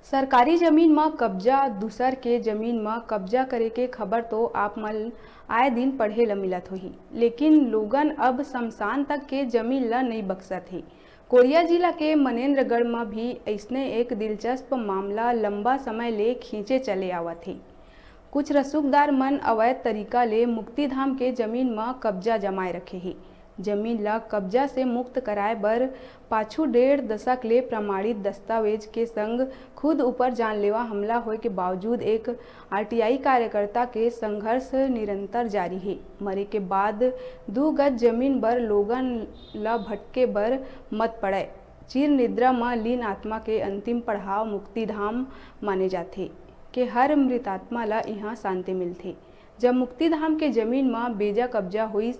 सरकारी जमीन में कब्जा दूसर के जमीन में कब्जा करे के खबर तो आप मन आए दिन पढ़े ल मिलत होही, लेकिन लोगन अब शमशान तक के जमीन ल नहीं बख्सत है। कोरिया जिला के मनेन्द्रगढ़ में भी ऐसने एक दिलचस्प मामला लंबा समय ले खींचे चले आवत है। कुछ रसूखदार मन अवैध तरीका ले मुक्तिधाम के जमीन में कब्जा जमाए रखे है। जमीन ला कब्जा से मुक्त कराए बर पाछू 1.5 दशक ले प्रमाणित दस्तावेज के संग खुद ऊपर जानलेवा हमला होए के बावजूद एक आरटीआई कार्यकर्ता के संघर्ष निरंतर जारी है। मरे के बाद 2 गज जमीन बर लोगन ला भटके बर मत पड़े। चिर निद्रा में लीन आत्मा के अंतिम पड़ाव मुक्तिधाम माने जाते के हर मृतात्मा ला यहाँ शांति मिलते। जब मुक्तिधाम के जमीन में बेजा कब्जा हुई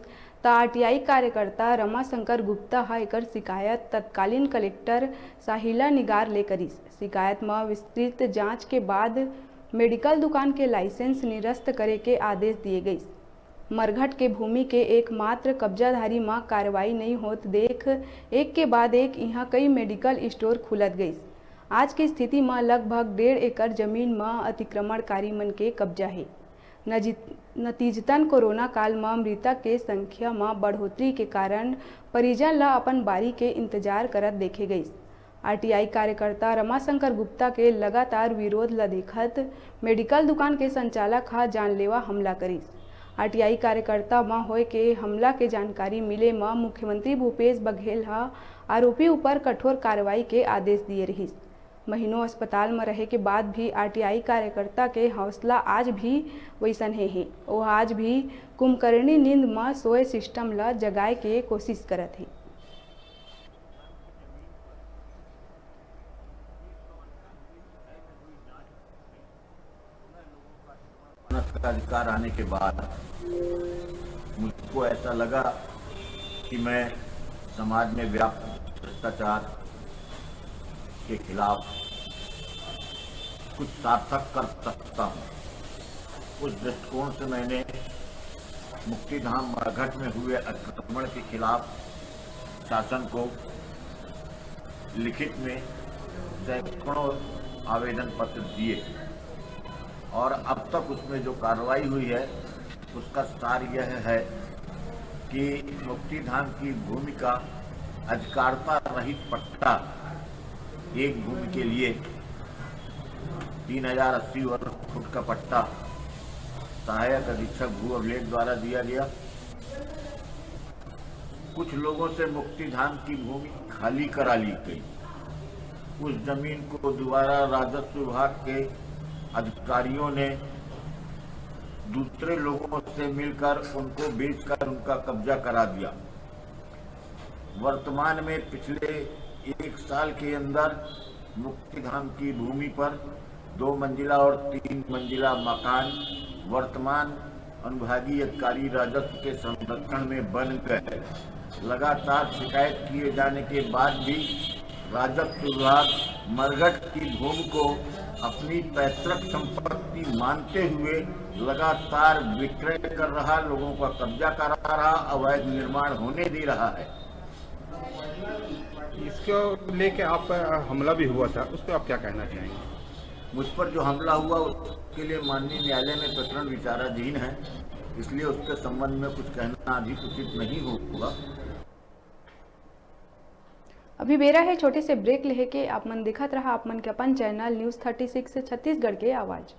तो आरटीआई कार्यकर्ता रमाशंकर गुप्ता एकर शिकायत तत्कालीन कलेक्टर साहिला निगार ले करीस। शिकायत में विस्तृत जांच के बाद मेडिकल दुकान के लाइसेंस निरस्त करे के आदेश दिए गए। मरघट के भूमि के एकमात्र कब्जाधारी में कार्रवाई नहीं होत देख एक के बाद एक यहाँ कई मेडिकल स्टोर खुलत गई। आज की स्थिति में लगभग 1.5 एकड़ जमीन में अतिक्रमणकारी मन के कब्जा है। नतीजतन कोरोना काल में मृतक के संख्या में बढ़ोतरी के कारण परिजन ला अपन बारी के इंतजार करत देखे गई। आरटीआई कार्यकर्ता रमाशंकर गुप्ता के लगातार विरोध ला देखत मेडिकल दुकान के संचालक हा जानलेवा हमला करीस। आरटीआई कार्यकर्ता में होए के हमला के जानकारी मिले में मुख्यमंत्री भूपेश बघेल हा आरोपी ऊपर कठोर कार्रवाई के आदेश दिए रहीस। महीनों अस्पताल में रहे के बाद भी आरटीआई कार्यकर्ता के हौसला आज भी वैसन है। वो आज भी कुंभकर्णी नींद में सोए सिस्टम ला जगाए के कोशिश करत है। का अधिकार आने के बाद मुझको ऐसा लगा कि मैं समाज में व्याप्त भ्रष्टाचार के खिलाफ कुछ सार्थक कर सकता हूं। उस दृष्टिकोण से मैंने मुक्तिधाम मरघट में हुए अतिक्रमण के खिलाफ शासन को लिखित में सैकड़ों आवेदन पत्र दिए और अब तक उसमें जो कार्रवाई हुई है उसका सार यह है कि मुक्तिधाम की भूमि का अधिकारता रहित पट्टा एक भूमि के लिए 3080 वर्ग फुट का पट्टा सहायक अधीक्षक भू अभिलेख द्वारा दिया गया। कुछ लोगों से मुक्तिधाम की भूमि खाली करा ली गई। उस जमीन को दोबारा राजस्व विभाग के अधिकारियों ने दूसरे लोगों से मिलकर उनको बेचकर उनका कब्जा करा दिया। वर्तमान में पिछले 1 साल के अंदर मुक्तिधाम की भूमि पर 2 मंजिला और 3 मंजिला मकान वर्तमान अनुभागीय अधिकारी राजस्व के संरक्षण में बन गए। लगातार शिकायत किए जाने के बाद भी राजस्व विभाग मरघट की भूमि को अपनी पैतृक संपत्ति मानते हुए लगातार विक्रय कर रहा, लोगों का कब्जा करा रहा, अवैध निर्माण होने दे रहा है। इसको लेके आप पर हमला भी हुआ था, उस पर आप क्या कहना चाहेंगे? मुझ पर जो हमला हुआ उसके लिए माननीय न्यायालय में प्रकरण विचाराधीन है, इसलिए उसके संबंध में कुछ कहना अधिक उचित नहीं होगा। अभी बेरा है छोटे से ब्रेक लेके आप मन दिखत रहा आप मन के अपन चैनल न्यूज़ 36 छत्तीसगढ़ के आवाज़।